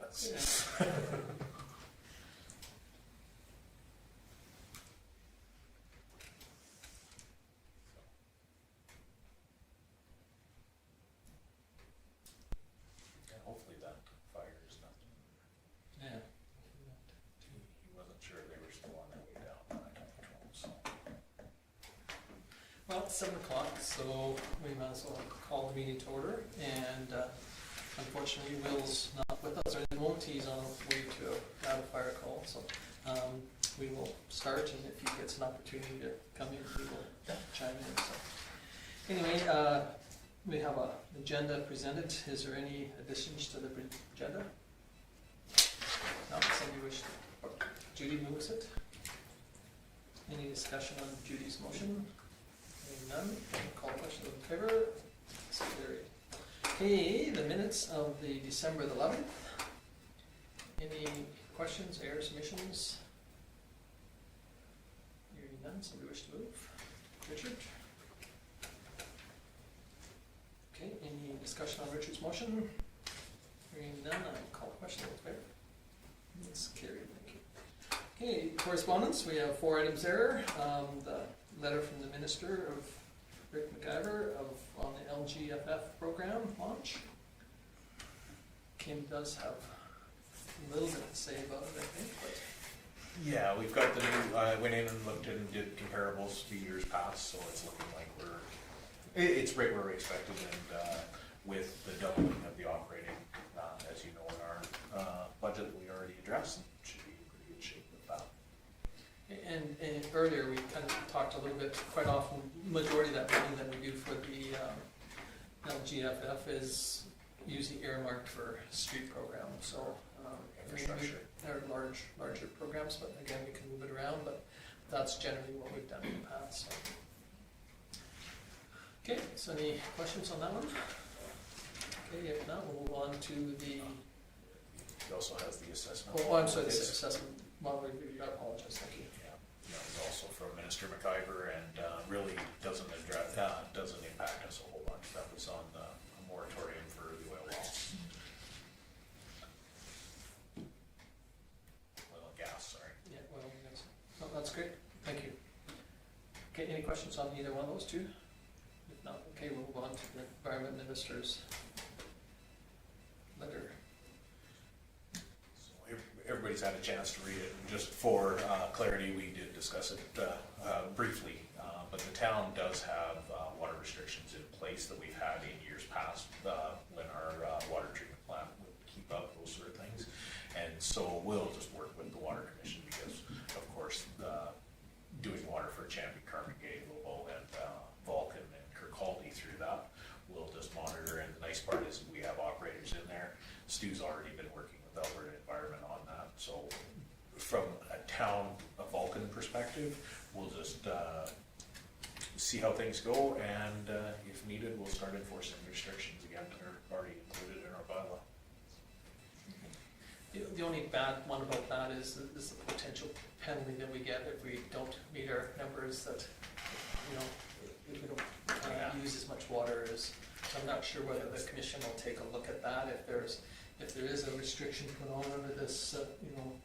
That's and hopefully that fire is nothing. Yeah. He wasn't sure they were still on their way down when I told him, so. Well, it's 7 o'clock, so we might as well call the meeting to order. And unfortunately, Will's not with us at the moment. He's on his way to a fire call. So we will start, and if he gets an opportunity to come in, he will chime in. So anyway, we have an agenda presented. Is there any additions to the agenda? No, somebody wish to. Judy moves it. Any discussion on Judy's motion? None. Call question in favor. It's carried. Okay, the minutes of the December the 11th. Any questions, errors, submissions? Hearing none. Somebody wish to move? Richard? Okay, any discussion on Richard's motion? Hearing none, I'll call question in favor. It's carried. Thank you. Okay, correspondence. We have 4 items there. The letter from the Minister of McIver on the LGFF program launch. Kim does have a little bit to say about it, I think. But Yeah, we've got the new, I went in and looked and did comparables to years past, so it's looking like it's right where we expected, and with the doubling of the operating, as you know, in our budget we already addressed, should be in pretty good shape with that. and earlier we kind of talked a little bit, quite often, majority of that money that we do for the LGFF is usually earmarked for street programs, so Infrastructure. they're larger programs, but again, we can move it around, but that's generally what we've done in the past. So. Okay, so any questions on that one? Okay, if not, we'll move on to the. He also has the assessment. Oh, I'm sorry, the assessment model review. I apologize. Thank you. Yeah, that was also from Minister McIver, and really doesn't impact us a whole bunch. That was on a moratorium for the oil wells. Oil and gas, sorry. Yeah, well, that's great. Thank you. Okay, any questions on either one of those two? If not, okay, we'll move on to the Environment Minister's letter. So everybody's had a chance to read it. And just for clarity, we did discuss it briefly, but the town does have water restrictions in place that we've had in years past when our water treatment plant would keep up those sort of things. And so we'll just work with the Water Commission because, of course, doing water for Champion, Carpegate, Lobo, and Vulcan and Kirkcaldy through that, we'll just monitor. And the nice part is we have operators in there. Stu's already been working with Alberta Environment on that. So from a town, a Vulcan perspective, we'll just see how things go, and if needed, we'll start enforcing restrictions again that are already included in our bylaw. The only bad one about that is the potential penalty that we get if we don't meet our numbers, that, you know, if we don't use as much water as, I'm not sure whether the commission will take a look at that, if there is a restriction put on under this,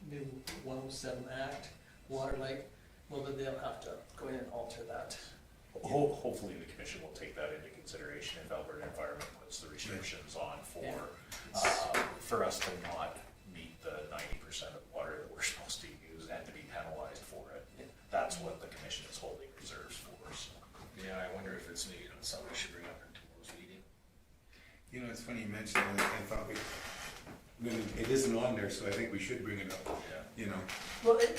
new 107 Act, water like, well, then they'll have to go in and alter that. Hopefully the commission will take that into consideration if Alberta Environment puts the restrictions on for us to not meet the 90% of water that we're supposed to use and to be penalized for it. Yeah. That's what the commission is holding reserves for. So. Yeah, I wonder if it's something we should bring up in tomorrow's meeting. You know, it's funny you mentioned that. I thought it isn't on there, so I think we should bring it up. Yeah. You know. Well, it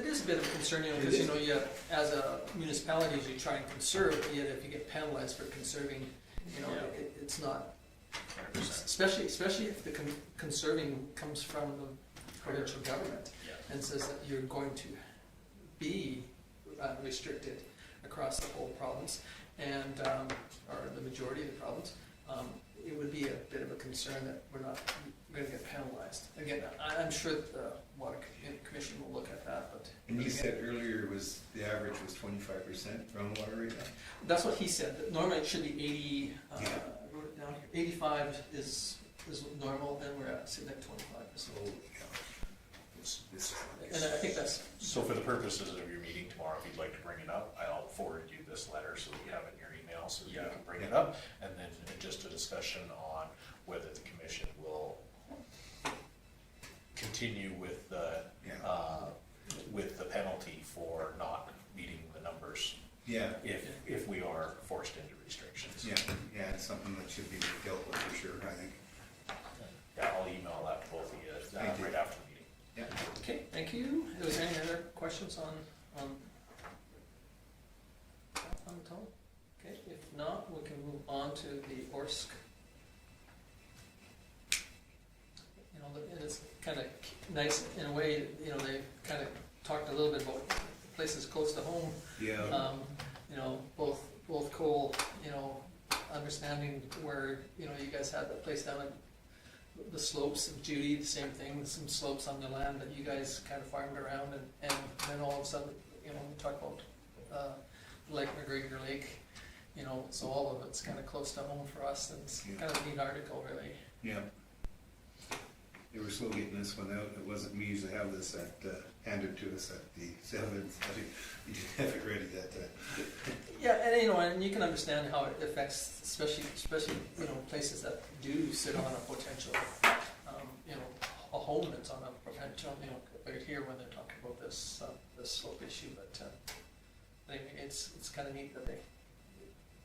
is a bit of a concern, because you as a municipality, you try and conserve, but yet if you get penalized for conserving, it's not. 100%. Especially if the conserving comes from the provincial government, and says that you're going to be restricted across the whole province, and or the majority of the province. It would be a bit of a concern that we're not going to get penalized. Again, I'm sure that the Water Commission will look at that. But and you said earlier the average was 25% groundwater right now? That's what he said. That normally it should be 80. I wrote it down here. 85 is is normal, and we're at sitting at 25%. Oh, yeah. This And I think that's, So for the purposes of your meeting tomorrow, if you'd like to bring it up, I'll forward you this letter so that you have it in your email so that you can bring it up. And then just a discussion on whether the commission will continue with the penalty for not meeting the numbers yeah, if we are forced into restrictions. yeah, it's something that should be dealt with for sure, I think. Yeah, I'll email that to both of you Thank you. right after the meeting. Yeah. okay, thank you. Was there any other questions on Tom? Okay, if not, we can move on to the ORSC. You know, and it's kind of nice in a way, you know, they kind of talked a little bit about places close to home. Yeah, You know, both Cole, you know, understanding where, you know, you guys had that place down at the slopes of Judy, the same thing, some slopes on the land that you guys kind of farmed around, and then all of a sudden, you know, we talk about Lake McGregor Lake, you know, so all of it's kind of close to home for us, and it's kind of a neat article, really. yeah. They were slow getting this one out. It wasn't, we usually have this handed to us at the 7th. We didn't have it ready that time. Yeah, and you know, and you can understand how it affects, especially you know, places that do sit on a potential, you know, a home that's on a potential, you know, right here when they're talking about this this slope issue. But anyway, it's kind of neat that they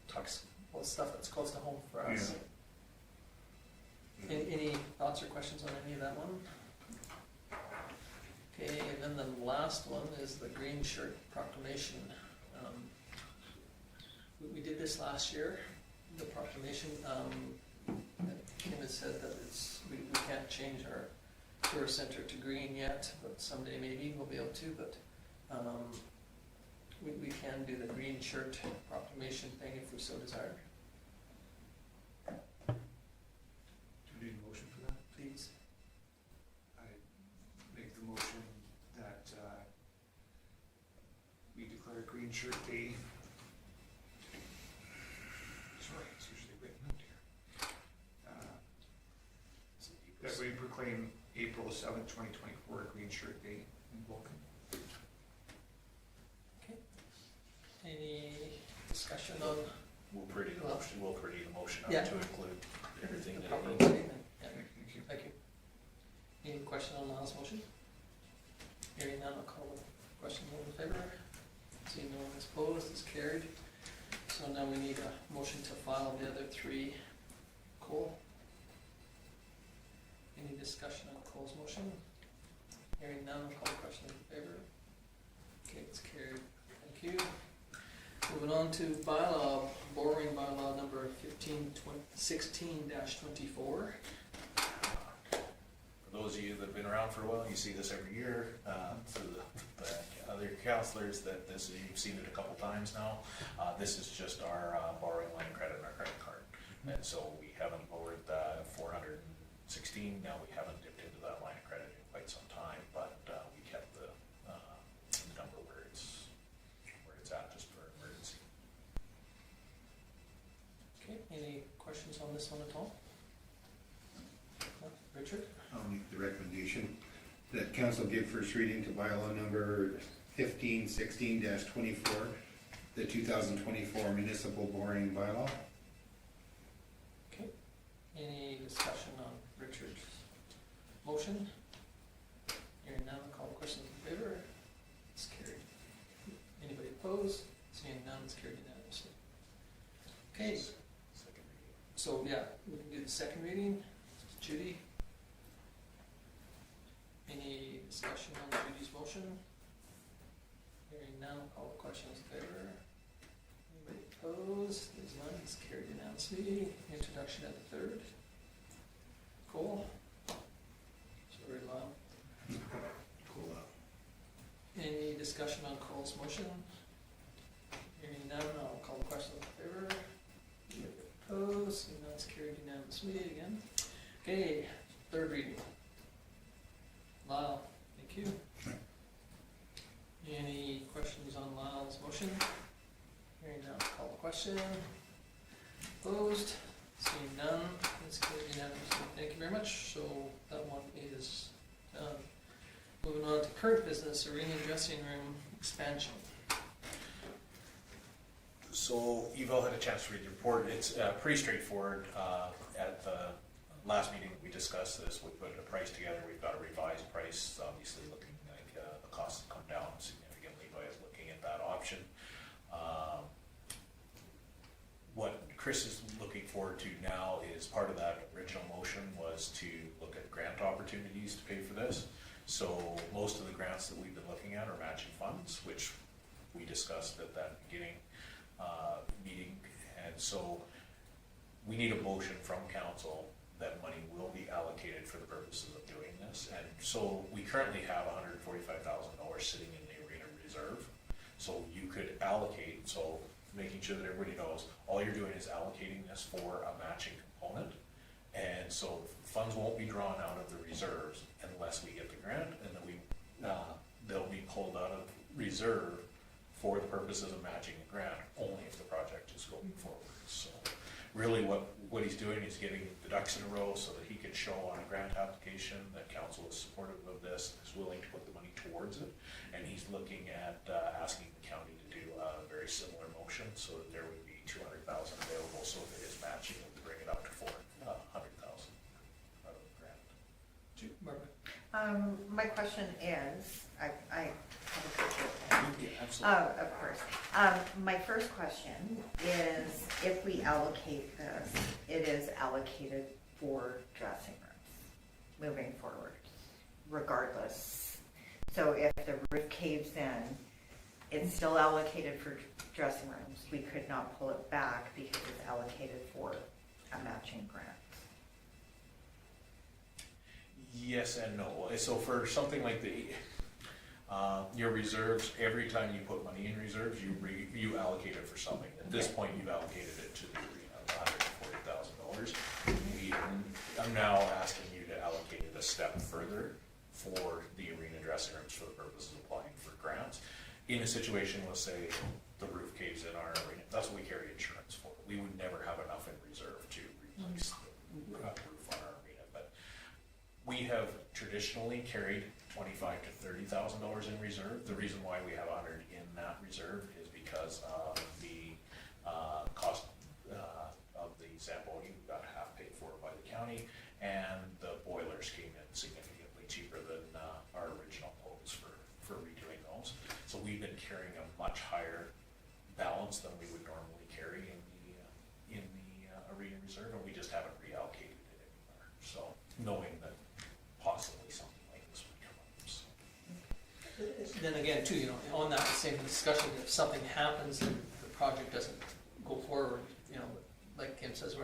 talk about stuff that's close to home for us. Yeah. Any thoughts or questions on any of that one? Okay, and then the last one is the green shirt proclamation. We did this last year, the proclamation. Kim has said that we can't change our tourist center to green yet, but someday maybe we'll be able to, but we can do the green shirt proclamation thing if we so desire. Do you need a motion for that? Please. I make the motion that we declare Green Shirt Day. Sorry, it's usually written out here. That we proclaim April 7th, 2024 Green Shirt Day in Vulcan. Okay. Any discussion on We'll pretty the motion Yeah. out to include everything the that proper it needs. statement? Yeah. Thank you. Thank you. Any question on Lyle's motion? Hearing none, I'll call the question. All in favor? Seeing no one is opposed, it's carried. So now we need a motion to file the other three. Cole? Any discussion on Cole's motion? Hearing none, I'll call the question. In favor? Okay, it's carried. Thank you. Moving on to bylaw, borrowing bylaw number 16-24. For those of you that have been around for a while, you see this every year. For the other councillors, you've seen it a couple times now. This is just our borrowing line of credit and our credit card. And so we haven't lowered the 416. Now we haven't dipped into that line of credit in quite some time, but we kept the number where it's at just for emergency. Okay, any questions on this one at all? No? Richard? I'll make the recommendation that council give first reading to bylaw number 1516-24, the 2024 municipal borrowing bylaw. Okay, any discussion on Richard's motion? Hearing none, I'll call the question in favor. It's carried. Anybody opposed? Seeing none, it's carried unanimously. Okay, Second reading. so yeah, we can do the second reading. Judy? Any discussion on Judy's motion? Hearing none, I'll call the question in favor. Anybody opposed? There's none, it's carried unanimously. Introduction at the third. Cole? Sorry, Lyle. Cool. Any discussion on Cole's motion? Hearing none, I'll call the question in favor. Anybody opposed? Seeing none, it's carried unanimously again. Okay, third reading. Lyle, thank you. Any questions on Lyle's motion? Hearing none, I'll call the question. Opposed? Seeing none, it's carried unanimously. Thank you very much. So that one is done. Moving on to current business, arena dressing room expansion. So you've all had a chance to read the report. It's pretty straightforward. At the last meeting, we discussed this. We put a price together. We've got a revised price, obviously looking like the costs have come down significantly by looking at that option. What Chris is looking forward to now is part of that original motion was to look at grant opportunities to pay for this. So most of the grants that we've been looking at are matching funds, which we discussed at that beginning meeting. And so we need a motion from council that money will be allocated for the purposes of doing this. And so we currently have $145,000 sitting in the arena reserve. So you could allocate, so making sure that everybody knows, all you're doing is allocating this for a matching component. And so funds won't be drawn out of the reserves unless we get the grant, and then they'll be pulled out of reserve for the purposes of matching the grant, only if the project is going forward. So really what he's doing is getting the ducks in a row so that he can show on a grant application that council is supportive of this, is willing to put the money towards it. And he's looking at asking the county to do a very similar motion so that there would be $200,000 available. So if it is matching, it would bring it up to $400,000 out of the grant. Barbara? My question is, I have a couple of Yeah, absolutely. Of course. My first question is, if we allocate this, it is allocated for dressing rooms moving forward, regardless. So if the roof caves in, it's still allocated for dressing rooms. We could not pull it back because it's allocated for a matching grant. Yes and no. So for something like your reserves, every time you put money in reserves, you allocate it for something. At this point, you've allocated it to the arena, $140,000. I'm now asking you to allocate it a step further for the arena dressing rooms for the purposes of applying for grants. In a situation, let's say the roof caves in our arena, that's what we carry insurance for. We would never have enough in reserve to replace the roof on our arena, but we have traditionally carried $25,000 to $30,000 in reserve. The reason why we have 100 in that reserve is because of the cost of the Zamboni. We got half paid for by the county, and the boilers came in significantly cheaper than our original quotes for redoing those. So we've been carrying a much higher balance than we would normally carry in the arena reserve, and we just haven't reallocated it anymore. So knowing that possibly something like this would come up. So. Then again, too, on that same discussion, if something happens and the project doesn't go forward, like Kim says,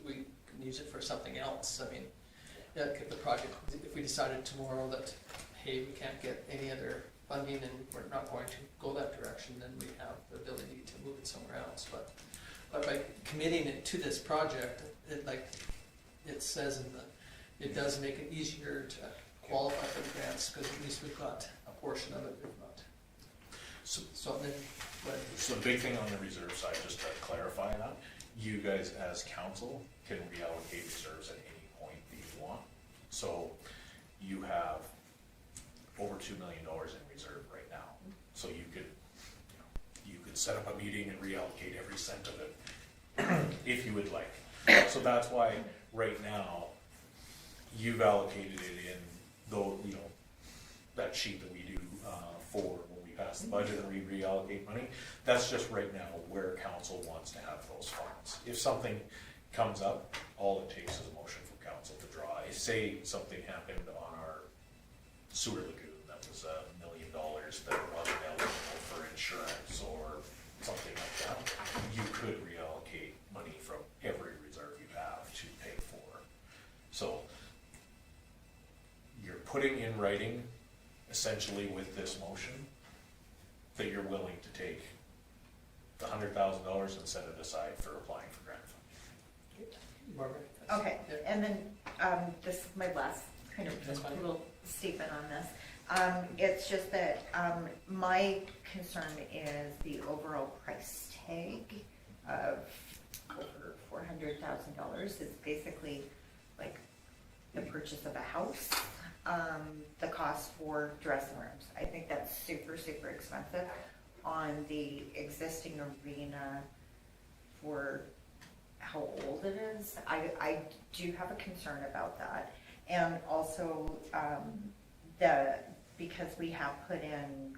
we can use it for something else. I mean, if the project, if we decided tomorrow that, hey, we can't get any other funding and we're not going to go that direction, then we have the ability to move it somewhere else. But by committing it to this project, it says it does make it easier to qualify for the grants, because at least we've got a portion of it, if not. So then, So the big thing on the reserve side, just to clarify that, you guys as council can reallocate reserves at any point that you want. So you have over $2 million in reserve right now. So you could set up a meeting and reallocate every cent of it if you would like. So that's why right now you've allocated it in that sheet that we do for when we pass the budget and we reallocate money. That's just right now where council wants to have those funds. If something comes up, all it takes is a motion from council to draw. Say something happened on our sewer lagoon that was $1 million that wasn't eligible for insurance or something like that, you could reallocate money from every reserve you have to pay for. So you're putting in writing, essentially with this motion, that you're willing to take the $100,000 and set it aside for applying for grant funding. Barbara? Okay, Yeah. and then this is my last kind That's of fine. little statement on this. It's just that my concern is the overall price tag of over $400,000. It's basically like the purchase of a house, the cost for dressing rooms. I think that's super, super expensive on the existing arena for how old it is. I do have a concern about that. And also, because we have put in,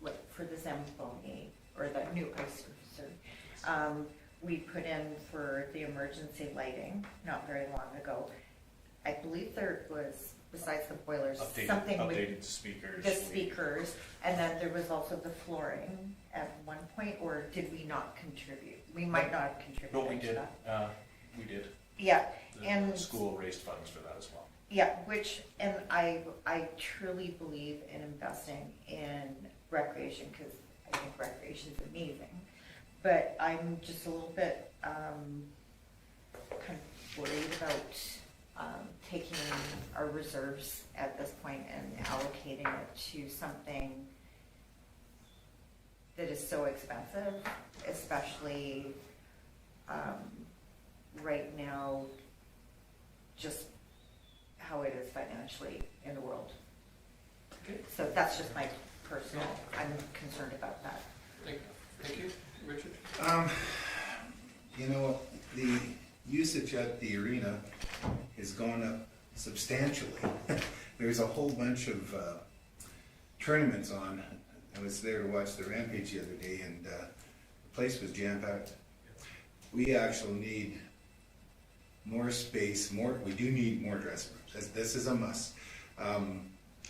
like, for the Zamboni, or the new ice surfacer, we put in for the emergency lighting not very long ago. I believe there was, besides the boilers, something with Updated speakers. the speakers, and then there was also the flooring at one point, or did we not contribute? We might not have contributed No, we to did, that. we did. Yeah, The and school raised funds for that as well. yeah, and I truly believe in investing in recreation, because I think recreation is amazing. But I'm just a little bit kind of worried about taking our reserves at this point and allocating it to something that is so expensive, especially right now, just how it is financially in the world. Okay. So that's just my personal, I'm concerned about that. Thank you. Richard? You know, the usage at the arena has gone up substantially. There's a whole bunch of tournaments on. I was there to watch the Rampage the other day, and the place was jam-packed. We actually need more space, we do need more dressing rooms. This is a must.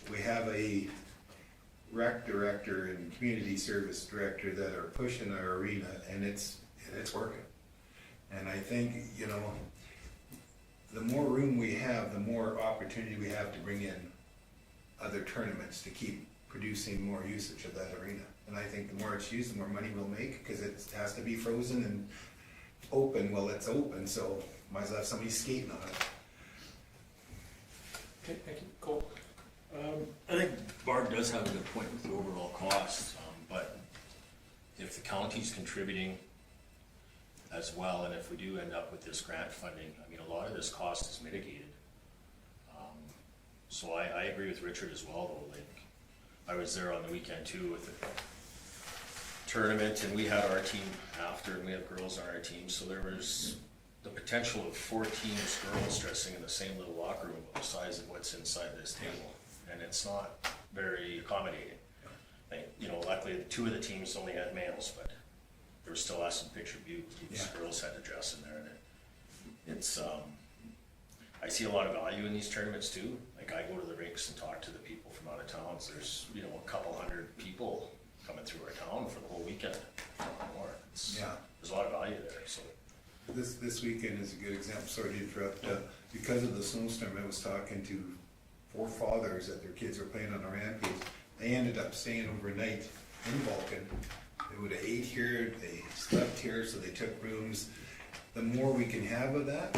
We have a rec director and community service director that are pushing our arena, and it's working. And I think, you know, the more room we have, the more opportunity we have to bring in other tournaments to keep producing more usage of that arena. And I think the more it's used, the more money we'll make, because it has to be frozen and open. Well, it's open, so might as well have somebody skating on it. Okay, thank you. Cole? I think Barb does have a good point with the overall cost, but if the county's contributing as well, and if we do end up with this grant funding, I mean, a lot of this cost is mitigated. So I agree with Richard as well, though. Like, I was there on the weekend too with the tournament, and we had our team after, and we have girls on our team, so there was the potential of 4 teams, girls dressing in the same little locker room, the size of what's inside this table. And it's not very accommodating. Like, you know, luckily 2 of the teams only had males, but there was still us in picture view. These girls had to dress in there, and it's I see a lot of value in these tournaments too. Like, I go to the rinks and talk to the people from out of towns. There's, you know, a couple hundred people coming through our town for the whole weekend, not more. There's a lot of value there. So This weekend is a good example. Sorry to interrupt. Because of the snowstorm, I was talking to 4 fathers that their kids were playing on the Rampage. They ended up staying overnight in Vulcan. They would have ate here, they slept here, so they took rooms. The more we can have of that,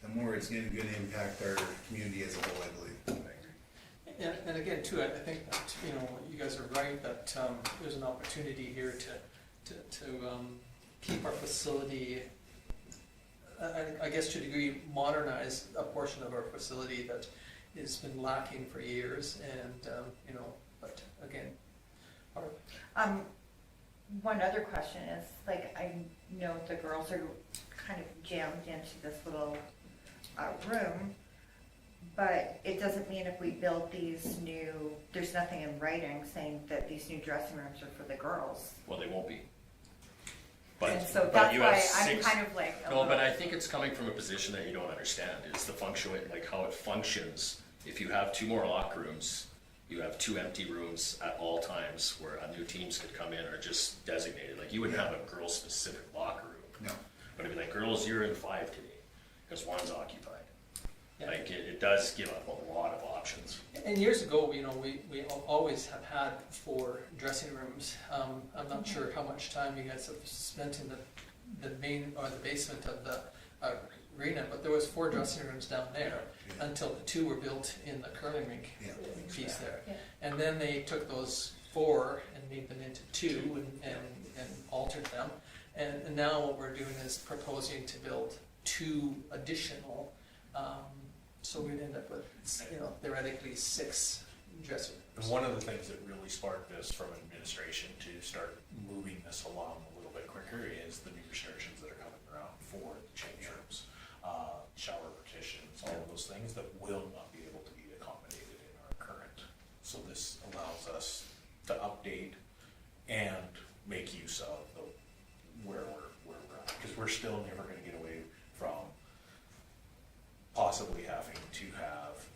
the more it's going to impact our community as a whole, I believe. And again, too, I think that, you know, you guys are right, that there's an opportunity here to keep our facility, I guess to a degree, modernize a portion of our facility that has been lacking for years, and you know, but again, One other question is, like, I know the girls are kind of jammed into this little room, but it doesn't mean if we build these new, there's nothing in writing saying that these new dressing rooms are for the girls. well, they won't be. And so but that's you have why I'm 6 kind of like. No, but I think it's coming from a position that you don't understand. It's the function, like how it functions. If you have 2 more locker rooms, you have 2 empty rooms at all times where new teams could come in or just designated. Like, you wouldn't have a girl-specific locker room. No. But it'd be like, girls, you're in 5 today, because 1's occupied. yeah. Like, it does give up a lot of options. And years ago, you know, we always have had 4 dressing rooms. I'm not sure how much time you guys have spent in the main or the basement of the arena, but there was 4 dressing rooms down there until the 2 were built in the curling rink piece there. Yeah. And then they took those 4 and made them into 2 and altered them. And now what we're doing is proposing to build 2 additional, so we'd end up with, theoretically 6 dressing And rooms. one of the things that really sparked this from administration to start moving this along a little bit quicker is the new restrictions that are coming around for the change rooms, shower partitions, all of those things that will not be able to be accommodated in our current. So this allows us to update and make use of where we're at, because we're still never going to get away from possibly having to have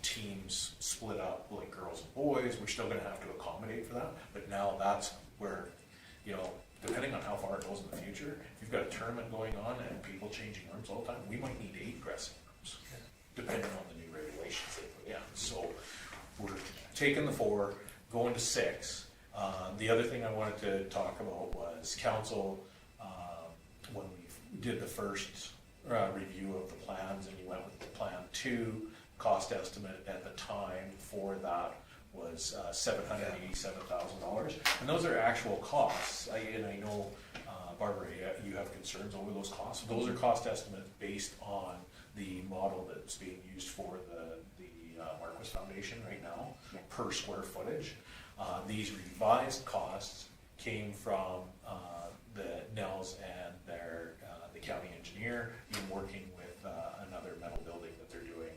teams split up like girls and boys. We're still going to have to accommodate for that, but now that's where, depending on how far it goes in the future, if you've got a tournament going on and people changing rooms all the time, we might need 8 dressing rooms, depending on the new regulations they put in. So we're taking the 4, going to 6. The other thing I wanted to talk about was council, when we did the first review of the plans, and you went with the plan 2, cost estimate at the time for that was $787,000, and those are actual costs. I know, Barbara, you have concerns over those costs. Those are cost estimates based on the model that's being used for the Marquis Foundation right now, per square footage. These revised costs came from the Nels and the county engineer in working with another metal building that they're doing,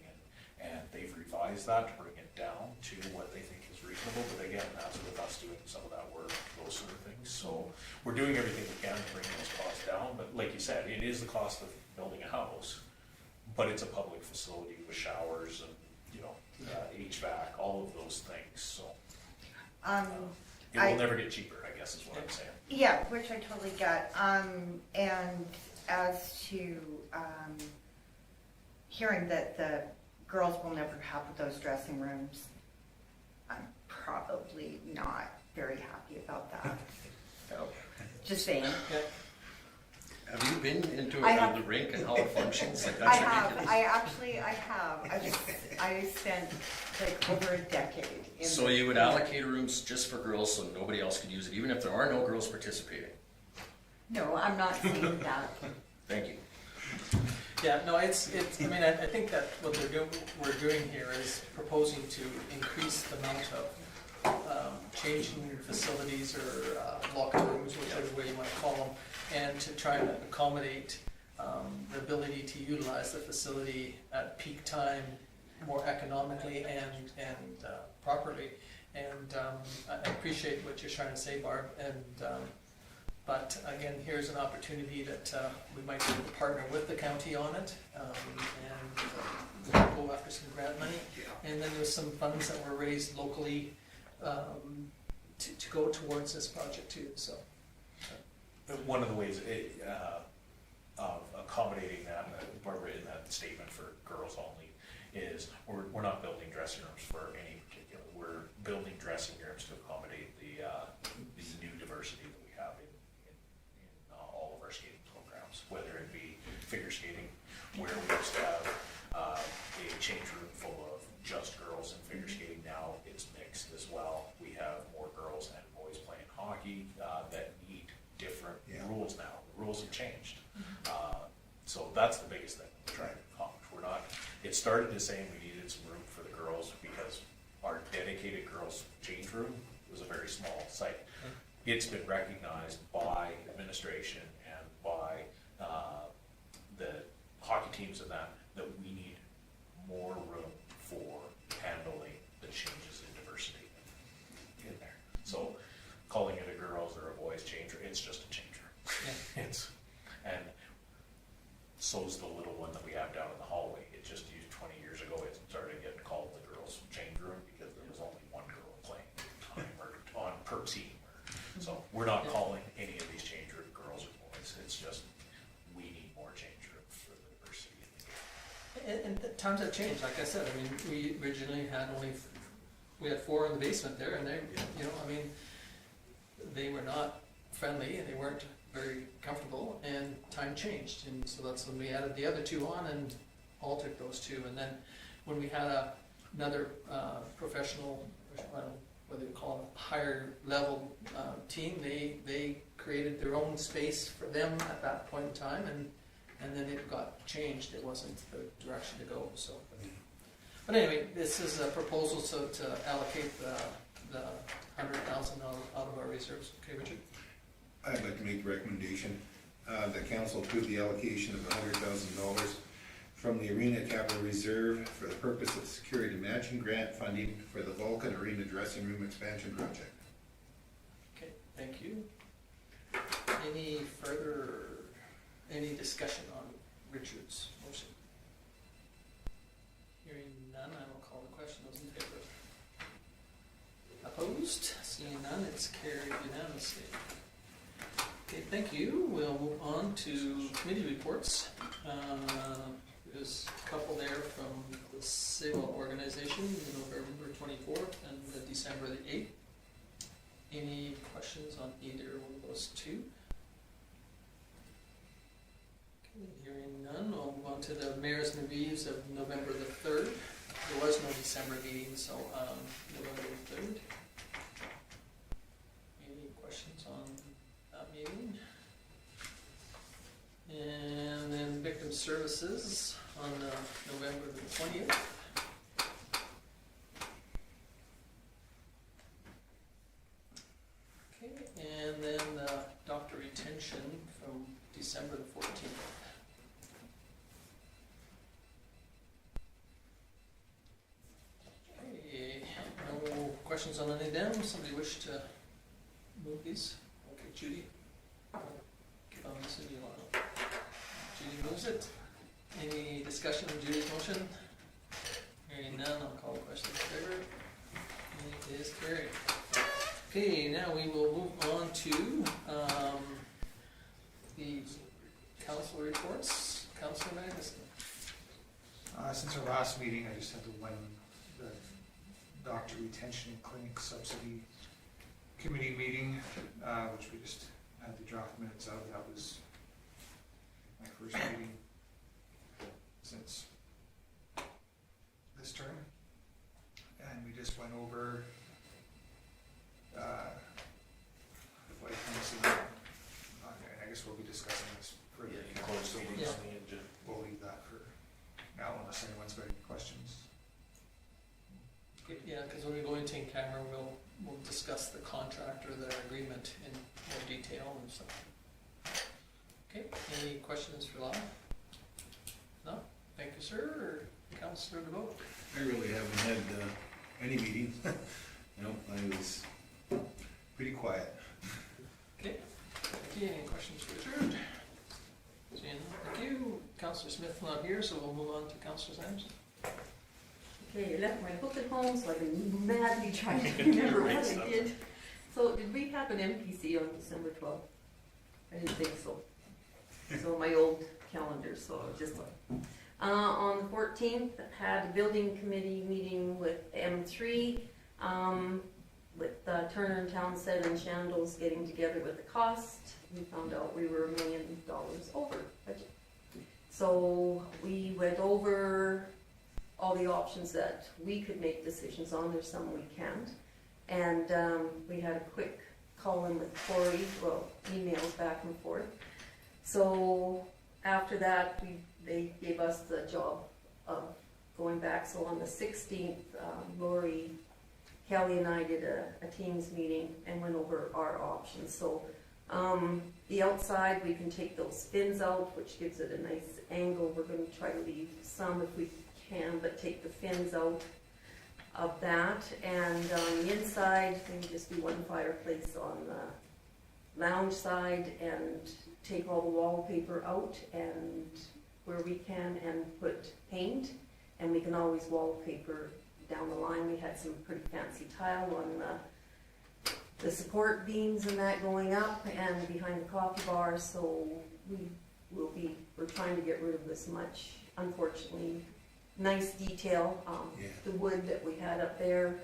and they've revised that to bring it down to what they think is reasonable. But again, that's with us doing some of that work, those sort of things. So we're doing everything we can to bring those costs down. But like you said, it is the cost of building a house, but it's a public facility with showers and HVAC, all of those things. So it will never get cheaper, I guess is what I'm saying. Yeah, which I totally get. And as to hearing that the girls will never have those dressing rooms, I'm probably not very happy about that. So, just saying. Have you been into I have. the rink and how it functions? Like, I that's have. ridiculous. I have. I spent like over a decade in So you would allocate rooms just for girls so nobody else could use it, even if there are no girls participating? No, I'm not saying that. Thank you. Yeah, no, I think that what we're doing here is proposing to increase the amount of changing facilities or locker rooms, whichever way you want to call them, and to try to accommodate the ability to utilize the facility at peak time more economically and properly. And I appreciate what you're trying to say, Barb. But again, here's an opportunity that we might be able to partner with the county on it, and go after some grant money. And then there's some funds that were raised locally to go towards this project too. So One of the ways of accommodating that, Barbara, in that statement for girls only, is we're not building dressing rooms for any particular. We're building dressing rooms to accommodate the new diversity that we have in all of our skating programs, whether it be figure skating, where we used to have a change room full of just girls in figure skating. Now it's mixed as well. We have more girls and boys playing hockey that need different rules now. The rules have changed. So that's the biggest thing we're trying to accomplish. It started as saying we needed some room for the girls because our dedicated girls change room was a very small site. It's been recognized by administration and by the hockey teams and that we need more room for handling the changes in diversity in there. So calling it a girls or a boys change room, it's just a change room. And so's the little one that we have down in the hallway. It just used 20 years ago, it started getting called the girls' change room because there was only one girl playing at a time or on per team. So we're not calling any of these change room girls or boys. It's just we need more change rooms for the diversity in the game. and times have changed. Like I said, we originally had we had 4 in the basement there, and they, they were not friendly and they weren't very comfortable, and time changed, and so that's when we added the other 2 on and altered those 2. And then when we had another professional, whether you call it a higher level team, they created their own space for them at that point in time, and then it got changed. It wasn't the direction to go, so. But anyway, this is a proposal to allocate the 100,000 out of our reserves. Okay, Richard? I'd like to make the recommendation that council approve the allocation of $100,000 from the Arena Capital Reserve for the purpose of securing matching grant funding for the Vulcan Arena Dressing Room Expansion Project. Okay, thank you. Any discussion on Richard's motion? Hearing none, I will call the question. Those in favor? Opposed? Seeing none, it's carried unanimously. Okay, thank you. We'll move on to committee reports. There's a couple there from the civil organization, November 24th and December the 8th. Any questions on either one of those two? Okay, hearing none, we'll move on to the Mayor's and Reeves of November the 3rd. There was no December meeting, so November the 3rd. Any questions on that meeting? And then Victim Services on November the 20th. Okay, and then doctor retention from December the 14th. Okay, no questions on any of them? Somebody wish to move these? Okay, Judy. Get on this if you want. Judy moves it. Any discussion on Judy's motion? Hearing none, I'll call the question in favor. It is carried. Okay, now we will move on to the councillor reports. Councillor Magnuson. Since our last meeting, I just had the doctor retention clinic subsidy committee meeting, which we just had the draft minutes of. That was my first meeting since this term, and we just went over I guess we'll be discussing this further. Yeah, you close the meeting on the agenda. We'll leave that for now unless anyone's got any questions. Yeah, because when we go into in camera, we'll discuss the contract or the agreement in more detail and stuff. Okay, any questions for Lyle? No? Thank you, sir. Councillor DeBolt. I really haven't had any meetings. I was pretty quiet. Okay, any questions for Richard? Seeing none, thank you. Councillor Smith not here, so we'll move on to Councillor Sampson. Okay, I left my book at home, so I've been madly trying to remember what I did. So did we have an MPC on December 12th? I didn't think so. So my old calendar, so just on the 14th, had a building committee meeting with M3, with Turner and Townsend and Shandles getting together with the cost. We found out we were $1 million over budget. So we went over all the options that we could make decisions on. There's some we can't. And we had a quick call in with Corey, well, emails back and forth. So after that, they gave us the job of going back. So on the 16th, Lori, Kelly and I did a Teams meeting and went over our options. So the outside, we can take those fins out, which gives it a nice angle. We're going to try to leave some if we can, but take the fins out of that. And on the inside, maybe just do one fireplace on the lounge side and take all the wallpaper out and where we can and put paint. And we can always wallpaper down the line. We had some pretty fancy tile on the support beams and that going up and behind the coffee bar. So we're trying to get rid of this much, unfortunately, nice detail. The wood that we had up there,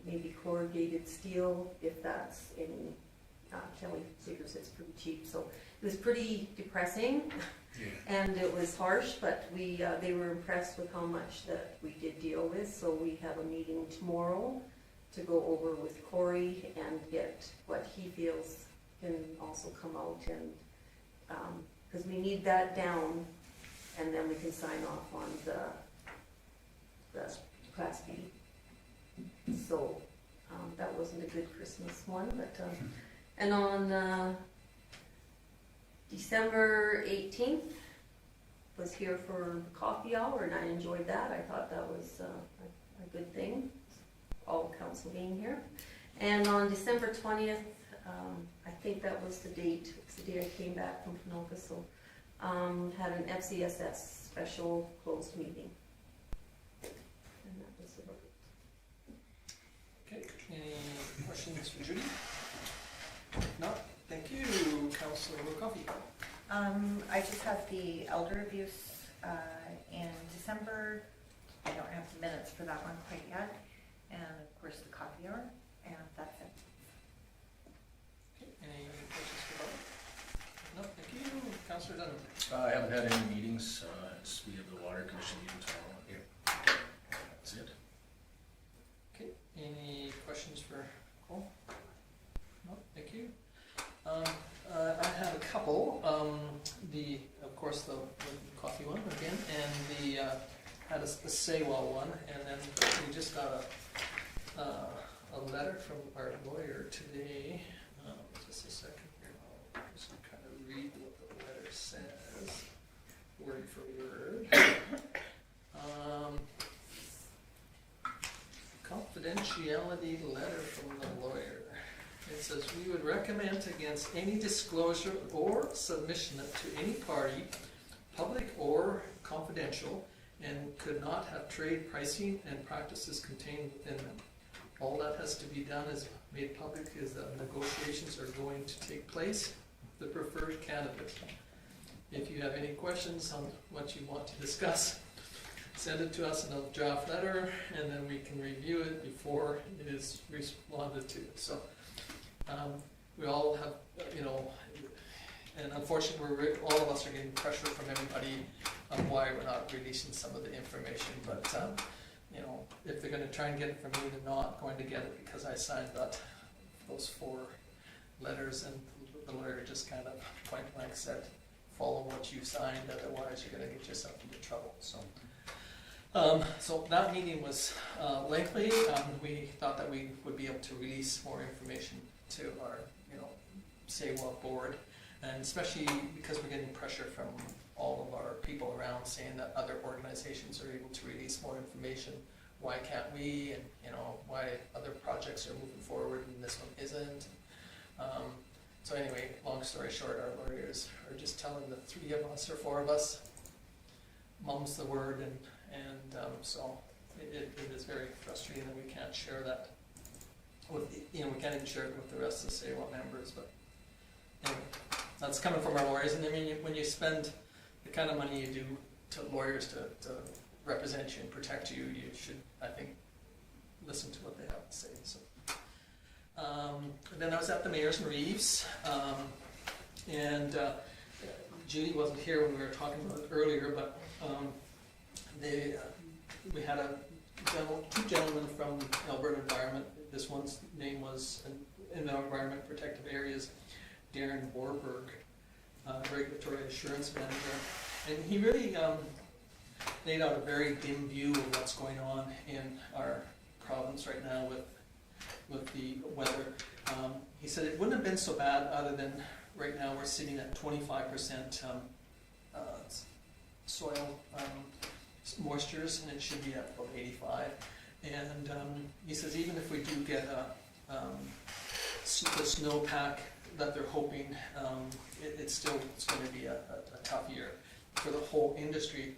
maybe corrugated steel, if that's any. Kelly figures it's pretty cheap, so it was pretty depressing. And it was harsh, but they were impressed with how much that we did deal with. So we have a meeting tomorrow to go over with Corey and get what he feels can also come out and, because we need that down, and then we can sign off on the Class B. So, that wasn't a good Christmas one, but, and on, December 18th, was here for coffee hour, and I enjoyed that. I thought that was a good thing, all council being here. And on December 20th, I think that was the date, it's the day I came back from Panoka, so had an FCSS special closed meeting. And that was about it. Okay, any questions for Judy? No, thank you, Councillor Coffey. I just have the elder abuse in December. I don't have the minutes for that one quite yet. And of course the coffee hour, and that's it. Okay, any questions for Bob? No, thank you, Councillor Dunham. I haven't had any meetings, we have the water commission meeting tomorrow. Yeah. That's it. Okay, any questions for Cole? No, thank you. I have a couple. Of course, the coffee one again, and had a SAWA one, and then we just got a letter from our lawyer today. Just a second here, I'll just kind of read what the letter says, word for word. Confidentiality letter from the lawyer. It says, we would recommend against any disclosure or submission to any party, public or confidential, and could not have trade pricing and practices contained within them. All that has to be done is made public is that negotiations are going to take place with the preferred candidate. If you have any questions on what you want to discuss, send it to us in a draft letter, and then we can review it before it is responded to. So we all have, and unfortunately, all of us are getting pressure from everybody on why we're not releasing some of the information. But if they're going to try and get it from me, they're not going to get it because I signed those 4 letters, and the lawyer just kind of point blank said, follow what you signed, otherwise you're going to get yourself into trouble. So that meeting was lengthy. We thought that we would be able to release more information to our, SAWA board, and especially because we're getting pressure from all of our people around saying that other organizations are able to release more information. Why can't we? And why other projects are moving forward and this one isn't. So anyway, long story short, our lawyers are just telling the 3 of us or 4 of us, mum's the word, and so it is very frustrating that we can't share that with, we can't even share it with the rest of the SAWA members. But anyway, that's coming from our lawyers. And I mean, when you spend the kind of money you do to lawyers to represent you and protect you, you should, I think, listen to what they have to say. So then I was at the mayor's in Reeves, and Judy wasn't here when we were talking about it earlier, but we had 2 gentlemen from Alberta Environment. This one's name was in the Environment Protective Areas, Darren Warburg, Regulatory Assurance Manager, and he really laid out a very dim view of what's going on in our province right now with the weather. He said it wouldn't have been so bad other than right now we're sitting at 25% soil moistures, and it should be at about 85. And he says even if we do get the snowpack that they're hoping, it's going to be a tough year for the whole industry.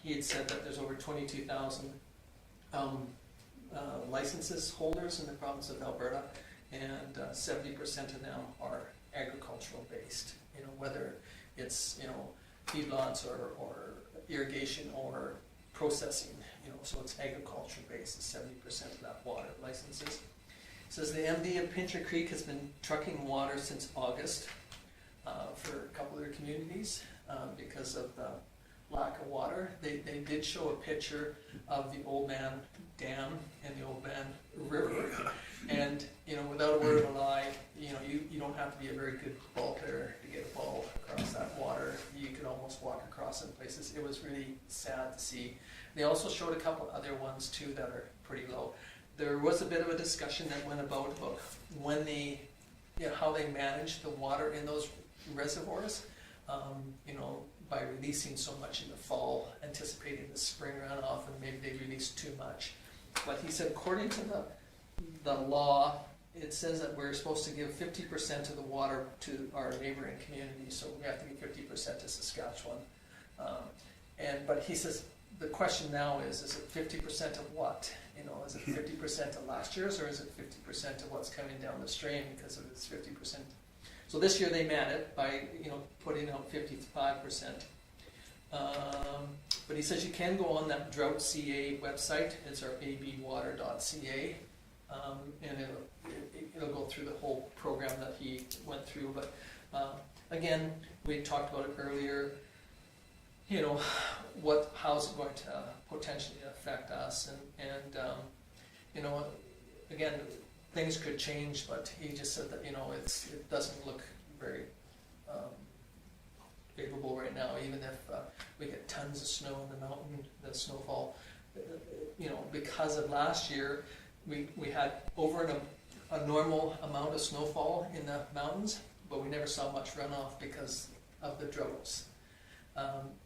He had said that there's over 22,000 licenses holders in the province of Alberta, and 70% of them are agricultural based. Whether it's feedlots or irrigation or processing. So it's agriculture based. 70% of that water licenses. It says the MD of Pincher Creek has been trucking water since August for a couple of their communities because of the lack of water. They did show a picture of the Oldman Dam and the Oldman River. And, you know, without a word of a lie, you know, you don't have to be a very good ball player to get a ball across that water. You could almost walk across in places. It was really sad to see. They also showed a couple other ones too that are pretty low. There was a bit of a discussion that went about when they, you know, how they manage the water in those reservoirs, you know, by releasing so much in the fall, anticipating the spring runoff, and maybe they released too much. But he said, according to the law, it says that we're supposed to give 50% of the water to our neighboring communities, so we have to give 50% to Saskatchewan. But he says, the question now is it 50% of what? You know, is it 50% of last year's, or is it 50% of what's coming down the stream because of it's 50%? So this year they met it by, you know, putting out 55%. But he says you can go on that Drought CA website. It's our abwater.ca, and it'll go through the whole program that he went through. But again, we talked about it earlier. You know, how's it going to potentially affect us? And you know, again, things could change, but he just said that, you know, it doesn't look very favorable right now. Even if we get tons of snow in the mountain, the snowfall, you know, because of last year, we had over a normal amount of snowfall in the mountains, but we never saw much runoff because of the droughts.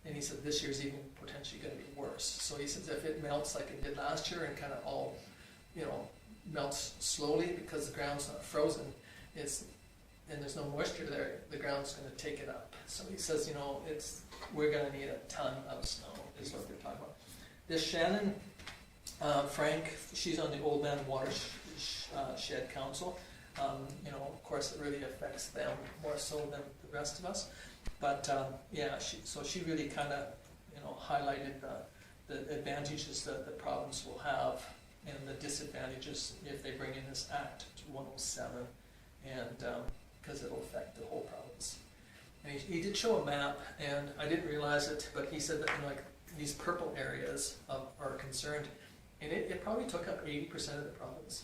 And he said this year's even potentially going to be worse. So he says if it melts like it did last year and kind of all, you know, melts slowly because the ground's not frozen, and there's no moisture there, the ground's going to take it up. So he says, you know, we're going to need a ton of snow, is what they're talking about. This Shannon Frank, she's on the Oldman Watershed Council. You know, of course, it really affects them more so than the rest of us. But yeah, she really kind of, you know, highlighted the advantages that the province will have and the disadvantages if they bring in this Act 107, and because it'll affect the whole province. And he did show a map, and I didn't realize it, but he said that, you know, like these purple areas are concerned, and it probably took up 80% of the province.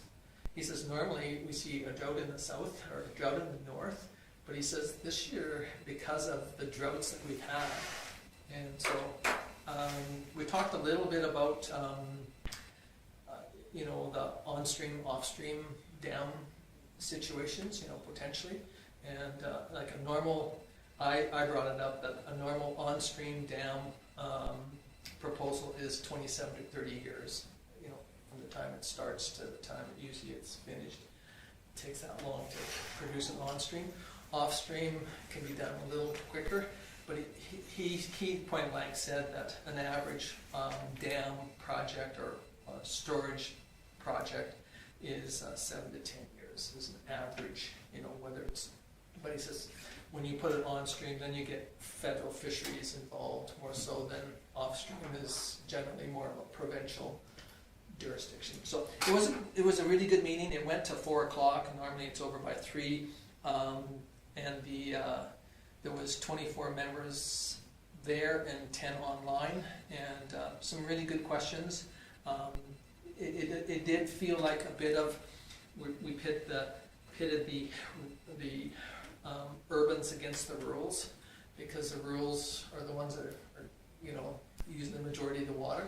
He says normally we see a drought in the south or a drought in the north, but he says this year, because of the droughts that we've had, and so we talked a little bit about you know, the on-stream, off-stream dam situations, you know, potentially, and like a normal, I brought it up that a normal on-stream dam proposal is 27 to 30 years, you know, from the time it starts to the time it usually it's finished. It takes that long to produce an on-stream. Off-stream can be done a little quicker, but he point blank said that an average dam project or storage project is 7 to 10 years is an average, you know, whether it's, but he says when you put it on stream, then you get federal fisheries involved more so than off stream is generally more of a provincial jurisdiction. So it was a really good meeting. It went to 4 o'clock, and normally it's over by 3, and there was 24 members there and 10 online, and some really good questions. It did feel like a bit of, we pitted the urbans against the rurals, because the rurals are the ones that are, you know, using the majority of the water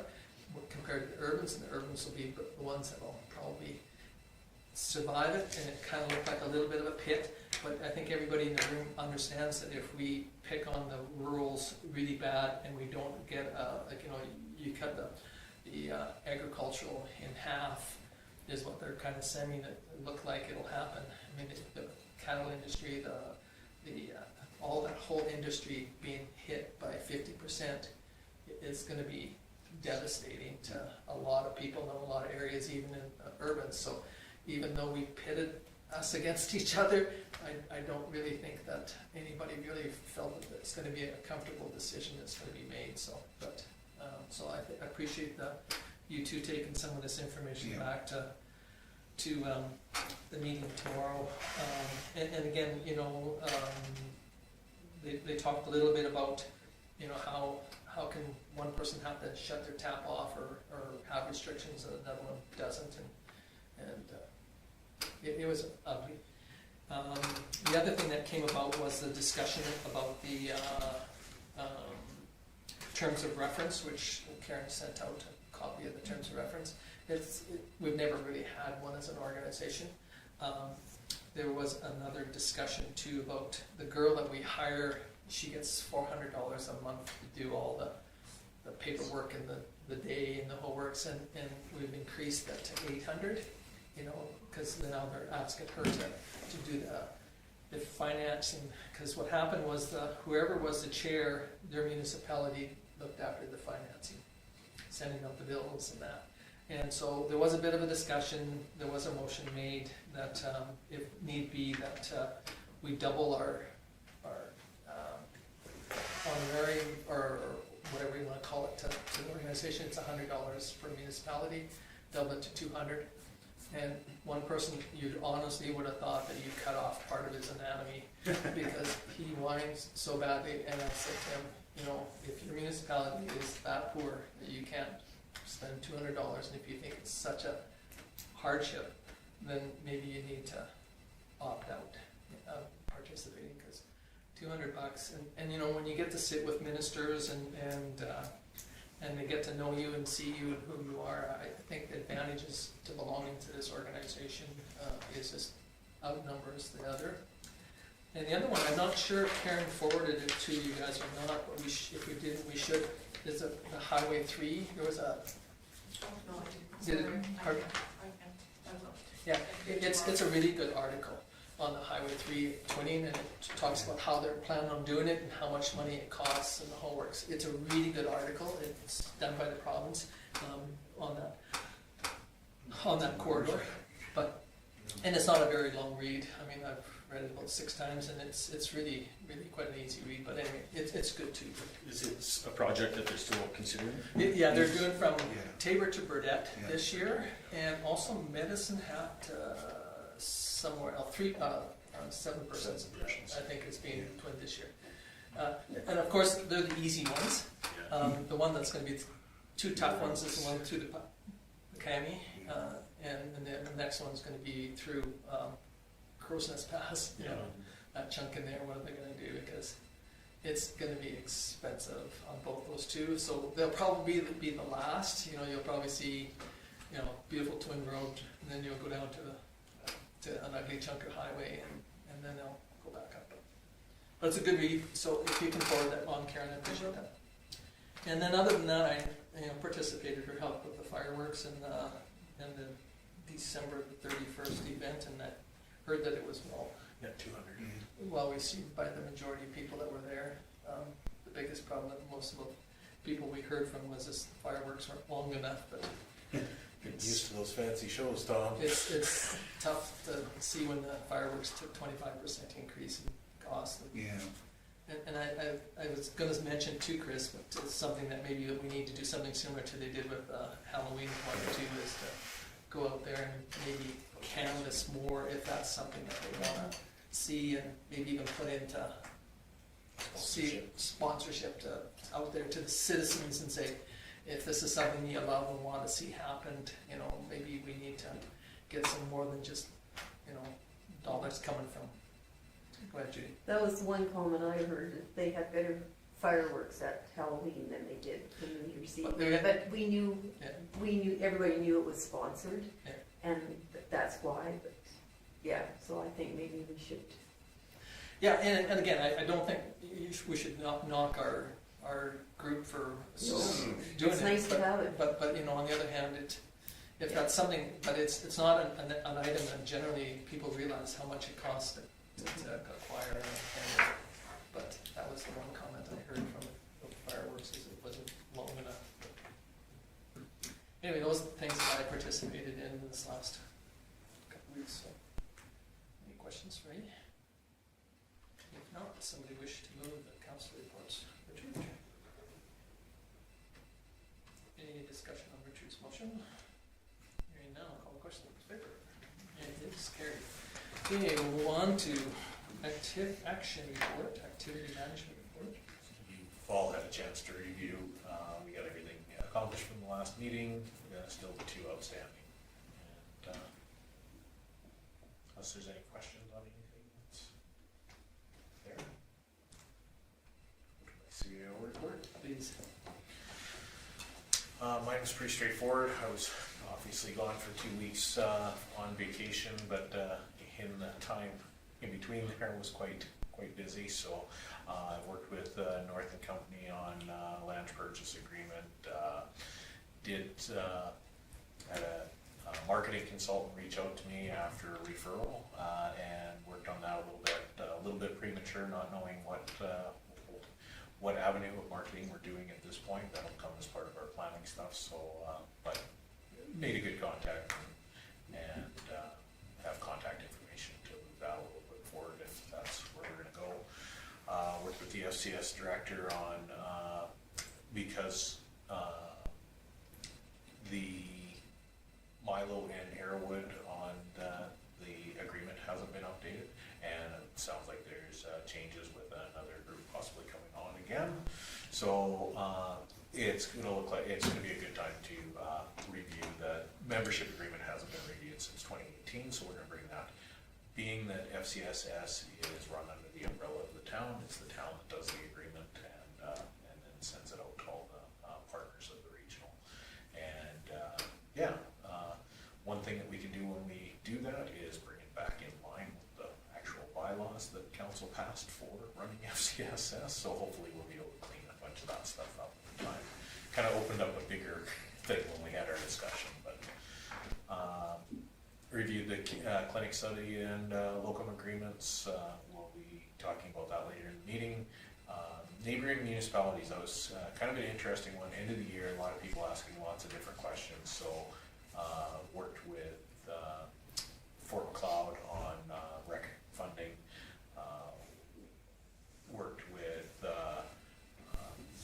compared to the urbans, and the urbans will be the ones that will probably survive it. And it kind of looked like a little bit of a pit, but I think everybody in the room understands that if we pick on the rurals really bad and we don't get like, you know, you cut the agricultural in half, is what they're kind of saying that look like it'll happen. I mean, the cattle industry, all that whole industry being hit by 50% is going to be devastating to a lot of people in a lot of areas, even in urban. So even though we pitted us against each other, I don't really think that anybody really felt that it's going to be a comfortable decision that's going to be made. So, but so I appreciate you two taking some of this information back to the meeting tomorrow. And again, you know, they talked a little bit about, you know, how can one person have to shut their tap off or have restrictions and another one doesn't, and it was ugly. The other thing that came about was the discussion about the terms of reference, which Karen sent out a copy of the terms of reference. We've never really had one as an organization. There was another discussion too about the girl that we hire. She gets $400 a month to do all the paperwork and the day and the whole works, and we've increased that to 800. You know, because now they're asking her to do the financing. Because what happened was whoever was the chair, their municipality looked after the financing, sending out the bills and that. And so there was a bit of a discussion. There was a motion made that if need be that we double our honorarium or whatever you want to call it to the organization. It's $100 per municipality. Double it to 200. And one person, you honestly would have thought that you cut off part of his anatomy because he whines so badly. And I said to him, you know, if your municipality is that poor that you can't spend $200, and if you think it's such a hardship, then maybe you need to opt out of participating, because $200, and you know, when you get to sit with ministers and they get to know you and see you and who you are, I think the advantages to belonging to this organization is just outnumbers the other. And the other one, I'm not sure if Karen forwarded it to you guys or not, but if we didn't, we should. Is the Highway 3, there was a... No, Did it, yeah, it's a really good article on the Highway 3 twinning, and it talks about how they're planning on doing it and how much money it costs and the whole works. It's a really good article. It's done by the province on that corridor, and it's not a very long read. I mean, I've read it about 6 times, and it's really quite an easy read. But anyway, it's good too. Is it a project that they're still considering? Yeah, they're doing from Tabor to Burdett this year, and also Medicine Hat somewhere else. 7%. I think it's being twinned this year. And of course, they're the easy ones. The one that's going to be 2 tough ones is the one through the Kami, and then the next one's going to be through Crow's Nest Pass. You know, that chunk in there. What are they going to do? Because it's going to be expensive on both those two. So they'll probably be the last. You know, you'll probably see, you know, beautiful twin road, and then you'll go down to an ugly chunk of highway, and then they'll go back up. But it's a good read. So if you can forward that on, Karen, I appreciate that. And then other than that, I participated or helped with the fireworks and the December 31st event, and I heard that it was 200. well received by the majority of people that were there. The biggest problem that most of the people we heard from was this fireworks weren't long enough, but Getting used to those fancy shows, Tom. it's tough to see when the fireworks took 25% increase in cost. Yeah. And I was going to mention too, Chris, but it's something that maybe we need to do something similar to they did with Halloween 1 or 2, is to go out there and maybe canvass more if that's something that they want to see, and maybe even put into sponsorship out there to the citizens and say, if this is something you love and want to see happen, you know, maybe we need to get some more than just, you know, dollars coming from. Go ahead, Judy. That was one comment I heard, that they had better fireworks at Halloween than they did for New Year's Eve. But we knew, everybody knew it was sponsored, and that's why, but yeah, so I think maybe we should. Yeah, and again, I don't think we should knock our group for doing It's it. nice to have it. But you know, on the other hand, if that's something, but it's not an item that generally people realize how much it costs to acquire. But that was the one comment I heard from the fireworks, is it wasn't long enough. Anyway, those are the things that I participated in this last couple weeks. So, any questions for me? If not, somebody wish to move the council reports. Richard? Any discussion on Richard's motion? Hearing none, I'll call the question in favor. And it is carried. Okay, we'll move on to action report, activity management report. You fall at chance to review. We got everything accomplished from the last meeting. Still the 2 outstanding. And unless there's any questions on anything that's there. CEO report. Please. Mine was pretty straightforward. I was obviously gone for 2 weeks on vacation, but in the time in between there was quite busy. So I worked with North and Company on land purchase agreement. Had a marketing consultant reach out to me after a referral and worked on that a little bit premature, not knowing what avenue of marketing we're doing at this point. That'll come as part of our planning stuff. So, but made a good contact and have contact information to move that a little bit forward if that's where we're going to go. Worked with the FCS director on because the Milo and Arrowwood on the agreement hasn't been updated, and it sounds like there's changes with another group possibly coming on again. So it's going to look like it's going to be a good time to review. The membership agreement hasn't been reviewed since 2018, so we're going to bring that. Being that FCSS is run under the umbrella of the town, it's the town that does the agreement and then sends it out to all the partners of the regional. And one thing that we can do when we do that is bring it back in line with the actual bylaws that council passed for running FCSS. So hopefully we'll be able to clean a bunch of that stuff up at the time. Kind of opened up a bigger thing when we had our discussion, but reviewed the clinic study and locum agreements. We'll be talking about that later in the meeting. Neighboring municipalities, that was kind of an interesting one. End of the year, a lot of people asking lots of different questions. So worked with Fort McLeod on rec funding. Worked with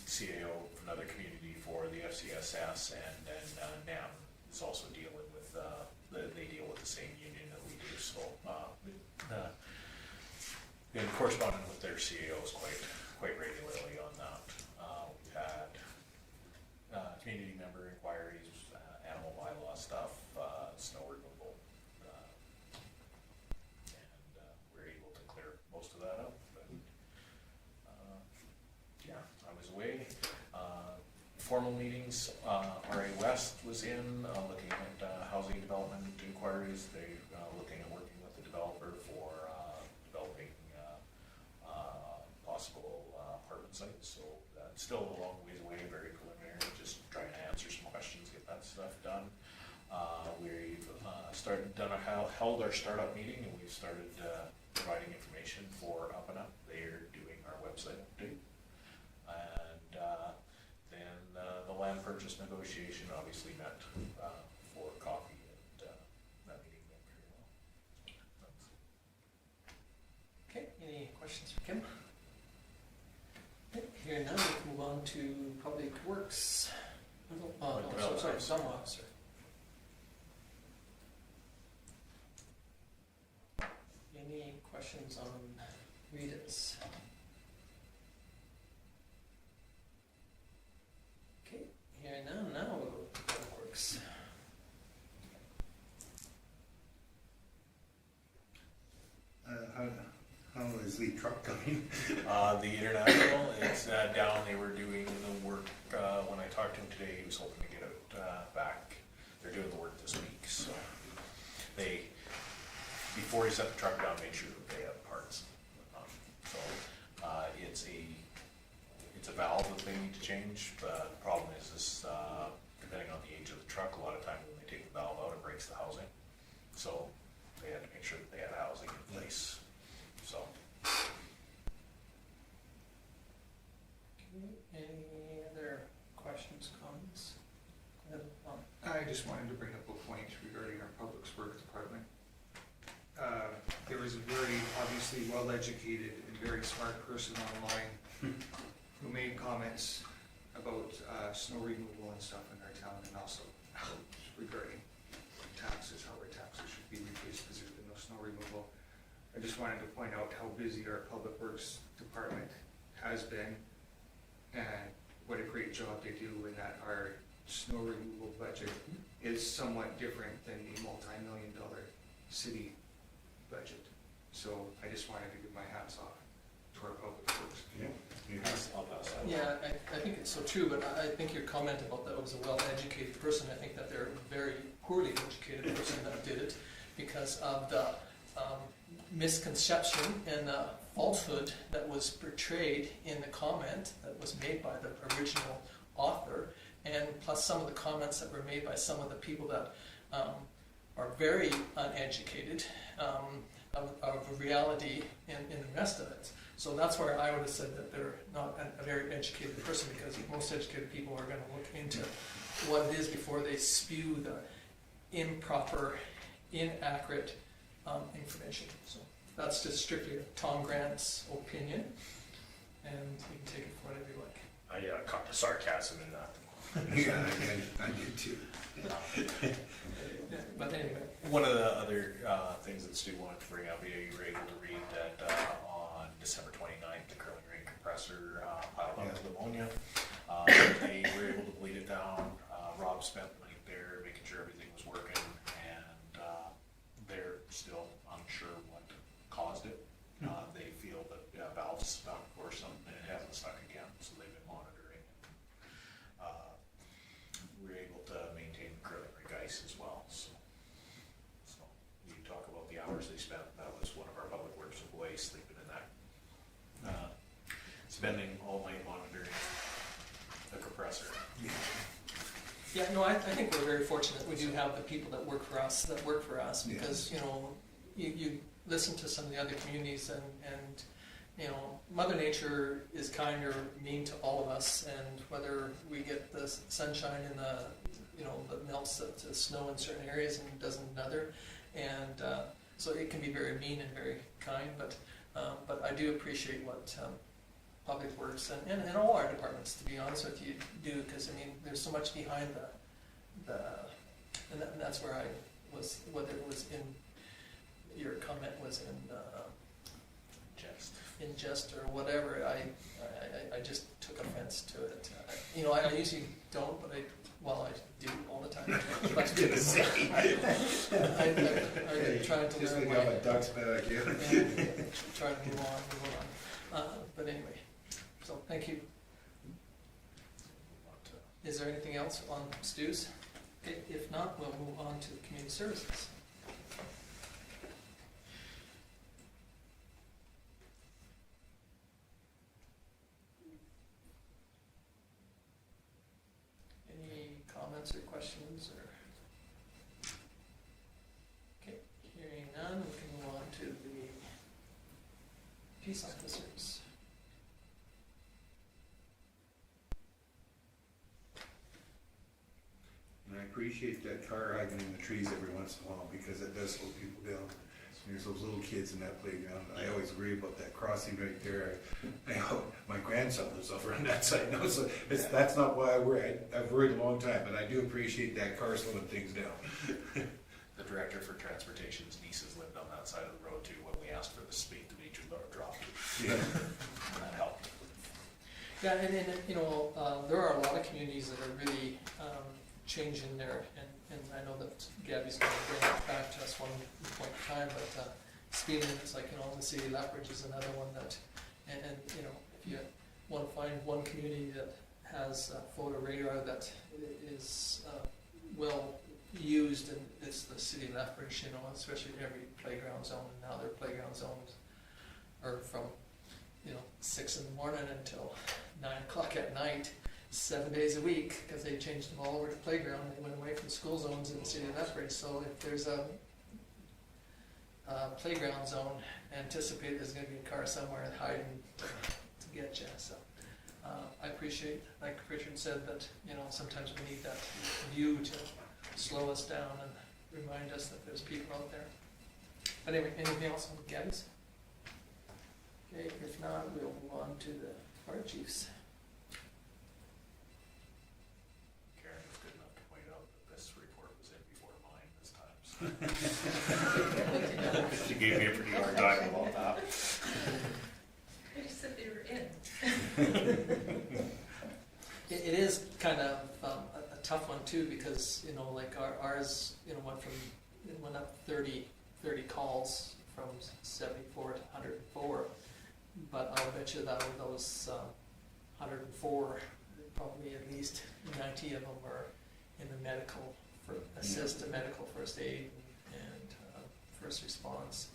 CAO, another community for the FCSS, and then NAM is also dealing with, they deal with the same union that we do. So been corresponding with their CAOs quite regularly on that. We've had community member inquiries, animal bylaw stuff, snow removal, and we're able to clear most of that up. But I was away. Formal meetings, RA West was in, looking at housing development inquiries. They're looking at working with the developer for developing possible apartment sites. So that's still a long ways away, very preliminary, just trying to answer some questions, get that stuff done. We've held our startup meeting, and we've started providing information for Up and Up. They're doing our website update. And then the land purchase negotiation obviously met for coffee, and that meeting went very well. Okay, any questions for Kim? Okay, here now we move on to Public Works. Sorry, Zone Officer. Any questions on Reedus? Okay, here now we'll go to Public Works. How is the truck coming? The International, it's down. They were doing the work. When I talked to him today, he was hoping to get it back. They're doing the work this week. So they, before he set the truck down, made sure that they had parts. So it's a valve that they need to change. The problem is depending on the age of the truck, a lot of times when they take the valve out, it breaks the housing. So they had to make sure that they had housing in place. So. Any other questions, comments? Go ahead, Bob. I just wanted to bring up a point regarding our Public Works Department. There was a very obviously well-educated and very smart person online who made comments about snow removal and stuff in our town, and also regarding taxes, how our taxes should be reduced because there's been no snow removal. I just wanted to point out how busy our Public Works Department has been. and what a great job they do, and that our snow removal budget is somewhat different than the multi-million-dollar city budget. So I just wanted to give my hats off to our public works. Yeah. I'll pass that. Yeah, I think it's so true, but I think your comment about that was a well-educated person, I think that they're a very poorly educated person that did it because of the misconception and the falsehood that was portrayed in the comment that was made by the original author, and plus some of the comments that were made by some of the people that are very uneducated of reality in the rest of it. So that's where I would have said that they're not a very educated person, because most educated people are going to look into what it is before they spew the improper, inaccurate information. So that's just strictly Tom Grant's opinion, and you can take it for whatever you like. I caught the sarcasm in that. Yeah, I did too. Yeah, but anyway, One of the other things that Stu wanted to bring up, you were able to read that on December 29th, the curling ring compressor piled up with ammonia. They were able to bleed it down. Rob spent the night there making sure everything was working, and they're still unsure what caused it. They feel that valves stuck or something, and it hasn't stuck again, so they've been monitoring. We're able to maintain the curling rig ice as well. So you talk about the hours they spent. That was one of our public works employees sleeping in that, spending all night monitoring the compressor. yeah, no, I think we're very fortunate. We do have the people that work for us, because, you know, you listen to some of the other communities, and you know, Mother Nature is kind or mean to all of us, and whether we get the sunshine and the, you know, that melts the snow in certain areas and doesn't in other, and so it can be very mean and very kind, but I do appreciate what Public Works and all our departments, to be honest with you, do, because I mean, there's so much behind and that's where I was, whether it was in, your comment was in jest or whatever, I just took offense to it. You know, I usually don't, but I do all the time. But I try to Just learn like how a duck's back, yeah. and try to move on. But anyway, so thank you. Is there anything else on Stu's? Okay, if not, we'll move on to community services. Any comments or questions or? Okay, hearing none, we can move on to the peace officers. And I appreciate that car hiding in the trees every once in a while, because it does slow people down. There's those little kids in that playground. I always worry about that crossing right there. My grandson lives over on that side now, so that's not why I worry. I've worried a long time, but I do appreciate that car slowing things down. The director for transportation's nieces lived on that side of the road too when we asked for the speed to be dropped. Yeah. That helped. Yeah, and you know, there are a lot of communities that are really changing their, and I know that Gabby's going to bring it back to us one point in time, but speed limits, like, you know, the city of Lethbridge is another one that, and you know, if you want to find one community that has a photo radar that is well used, and it's the city of Lethbridge, you know, especially every playground zone, and now their playground zones are from, you know, 6 in the morning until 9 o'clock at night, 7 days a week, because they changed them all over to playground. They went away from school zones in the city of Lethbridge. So if there's a playground zone, anticipate there's going to be a car somewhere hiding to get you. So I appreciate, like Richard said, that, you know, sometimes we need that view to slow us down and remind us that there's people out there. But anyway, anything else on Gabby's? Okay, if not, we'll move on to the fire chiefs. Karen was good enough to point out that this report was in before mine this time. So. She gave me a pretty hard time about that. I just said they were in. It is kind of a tough one too, because, you know, like ours, you know, went up 30 calls from 74 to 104. But I'll bet you that of those 104, probably at least 90 of them are in the medical, for assist to medical first aid and first response.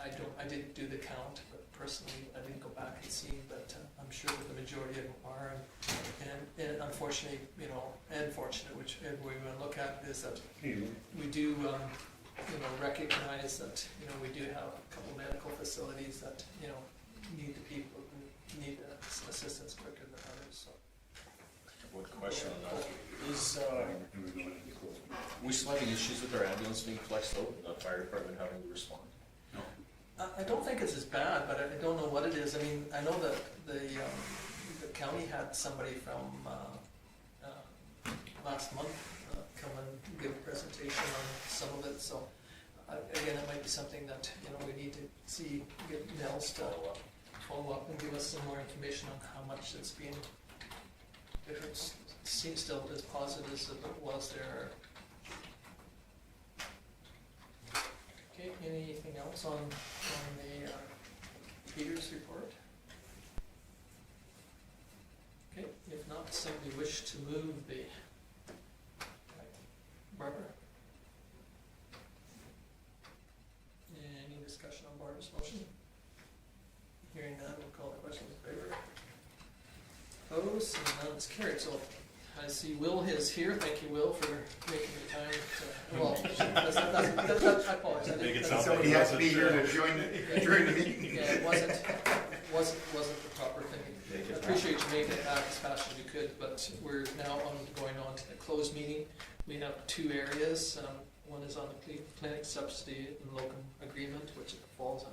I didn't do the count, but personally, I didn't go back and see, but I'm sure that the majority of them are. And unfortunately, you know, and fortunate, whichever way we want to look at it, is that we do, you know, recognize that, you know, we do have a couple medical facilities that, you know, need the people who need assistance quicker than others, so. One question on that, is, we still having issues with our ambulance being flexed out, and the fire department having to respond? I don't think it's as bad, but I don't know what it is. I mean, I know that the county had somebody from last month come and give a presentation on some of it, so again, it might be something that, you know, we need to see, get Nels to follow up and give us some more information on how much it's being, if it seems still as positive as it was there. Okay, anything else on the Peter's report? Okay, if not, somebody wish to move the, Barbara? Any discussion on Barbara's motion? Hearing none, we'll call the question in favor. Opposed, and none is carried. So I see Will is here. Thank you, Will, for making the time to, well, I apologize. Make it sound Somebody has to be here to join the meeting. Yeah, it wasn't the proper thing. I appreciate you making it as fast as you could, but we're now going on to the closed meeting. We have two areas. One is on the clinic subsidy and locum agreement, which falls on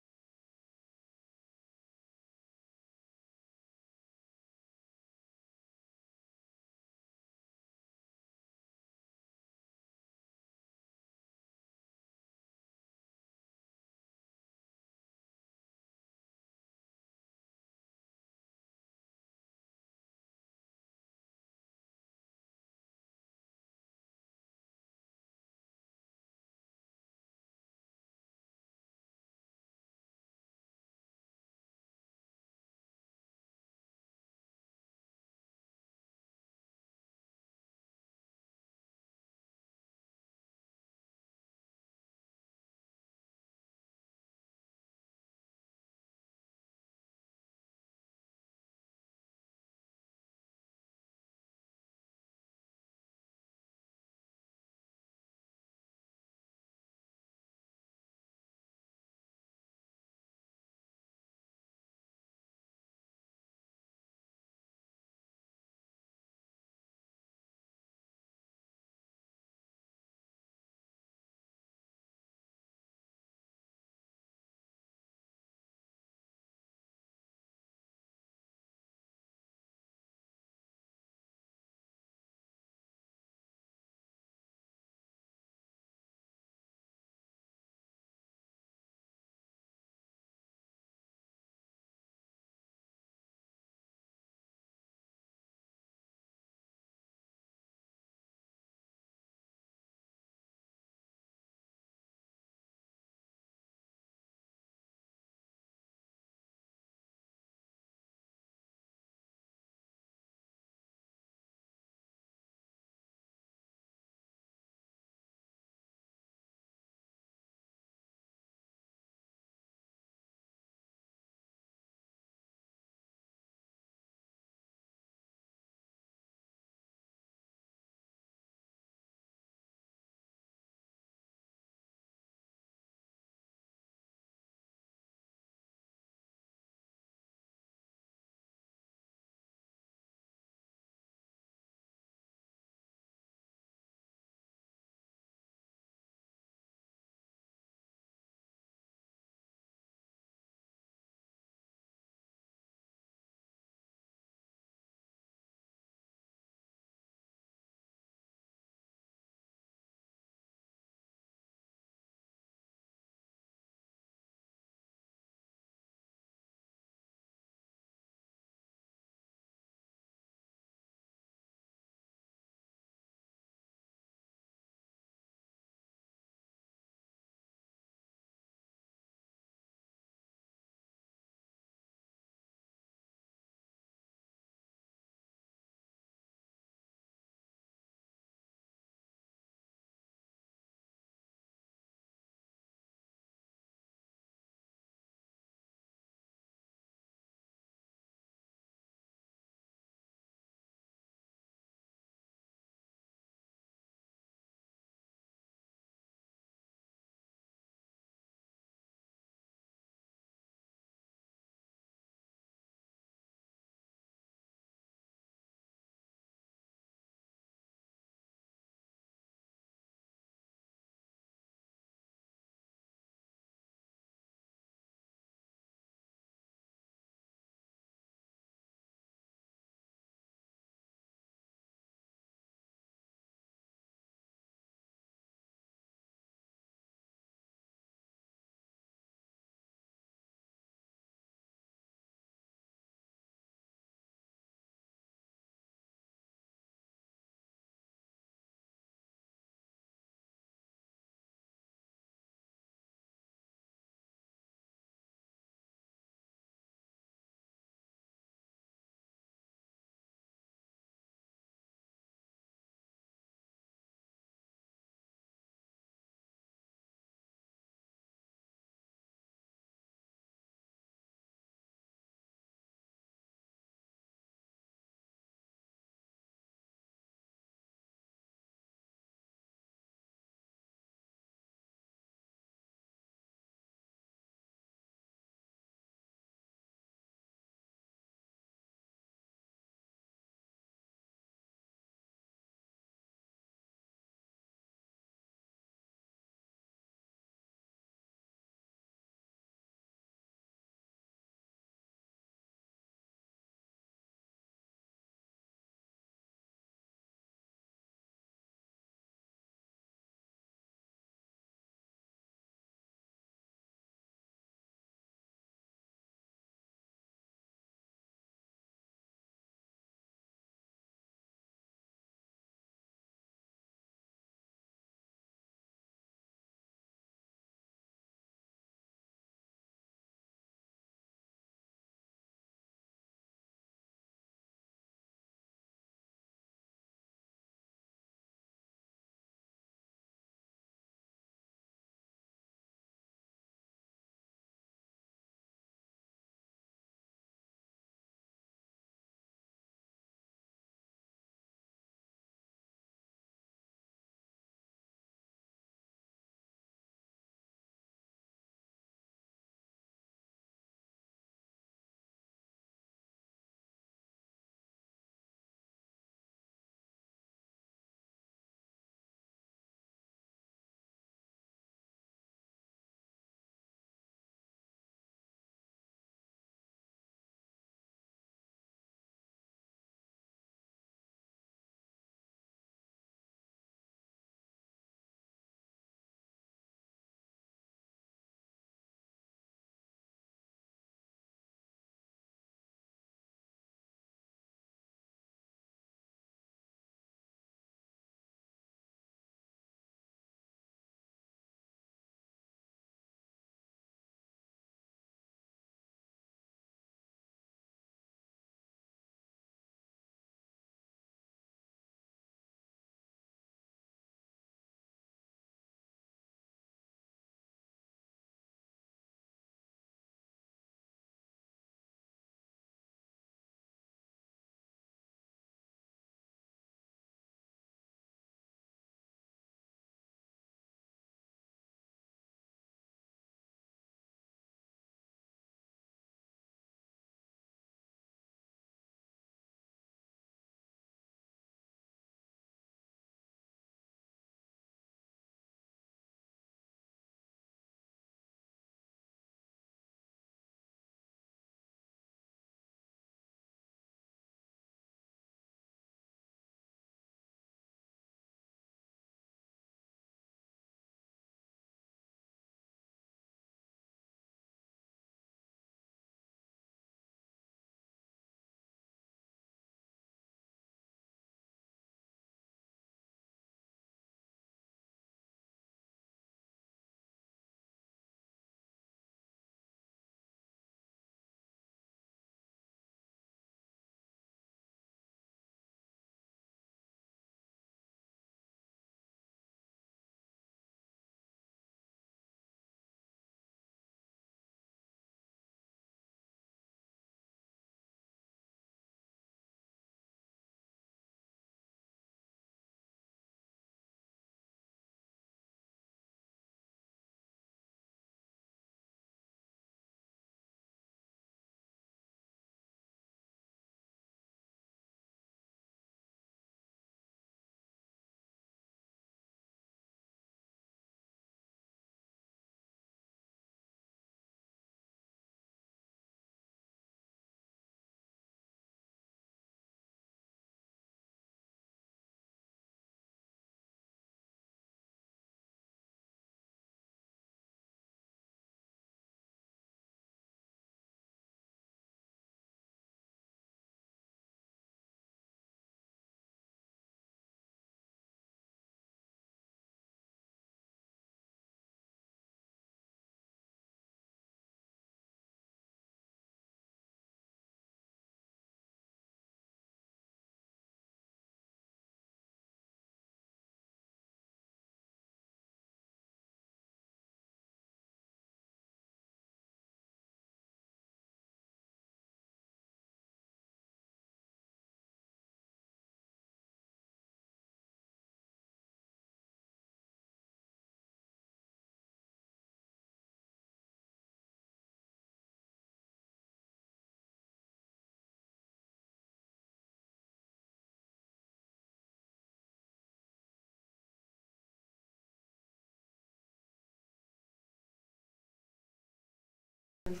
Takes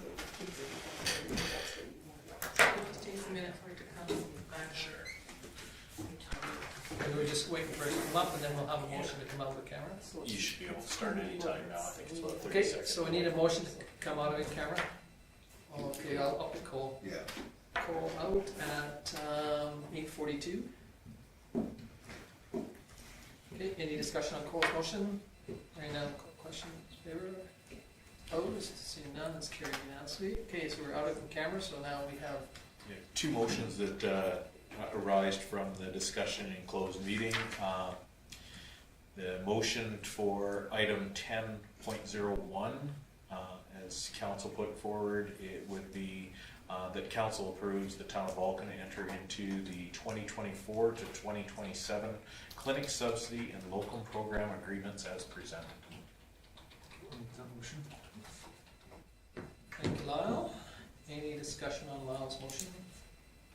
a minute for it to come back. Sure. And we're just waiting for it to come up, and then we'll have a motion to come out of the camera. You should be able to start anytime now, I think it's about 30 Okay, seconds. so we need a motion to come out of the camera. Okay, I'll put Cole Yeah. out at 8:42. Okay, any discussion on Cole's motion? Hearing none, question in favor? Opposed? Seeing none, that's carried unanimously. Okay, so we're out of the camera, so now we have, Yeah, two motions that arised from the discussion in closed meeting. The motion for item 10.01, as council put forward, it would be that council approves the town of Vulcan to enter into the 2024 to 2027 clinic subsidy and locum program agreements as presented. thank you, Lyle. Any discussion on Lyle's motion?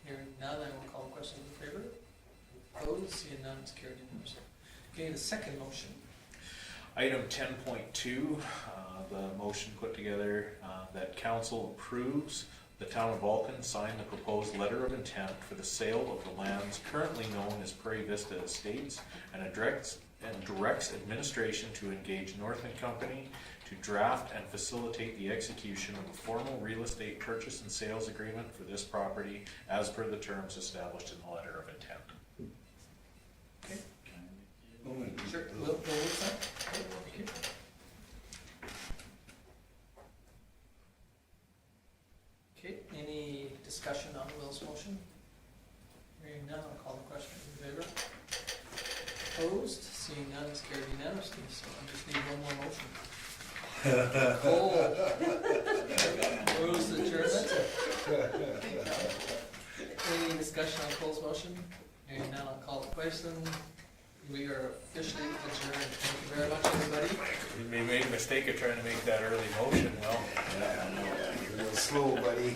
Hearing none, I will call the question in favor. Opposed? Seeing none, it's carried unanimously. Okay, the second motion. Item 10.2, the motion put together that council approves the town of Vulcan sign the proposed letter of intent for the sale of the lands currently known as Prairie Vista Estates and directs administration to engage Northern Company to draft and facilitate the execution of a formal real estate purchase and sales agreement for this property as per the terms established in the letter of intent. Okay, Oh, sure, we'll move that. Okay, thank you. Okay, any discussion on Will's motion? Hearing none, I'll call the question in favor. Opposed? Seeing none, it's carried unanimously, so I just need one more motion. Cole. Moves the adjournment. Any discussion on Cole's motion? Hearing none, I'll call the question. We are officially adjourned. Thank you very much, everybody. You made a mistake of trying to make that early motion, well. Yeah, you're a little slow, buddy.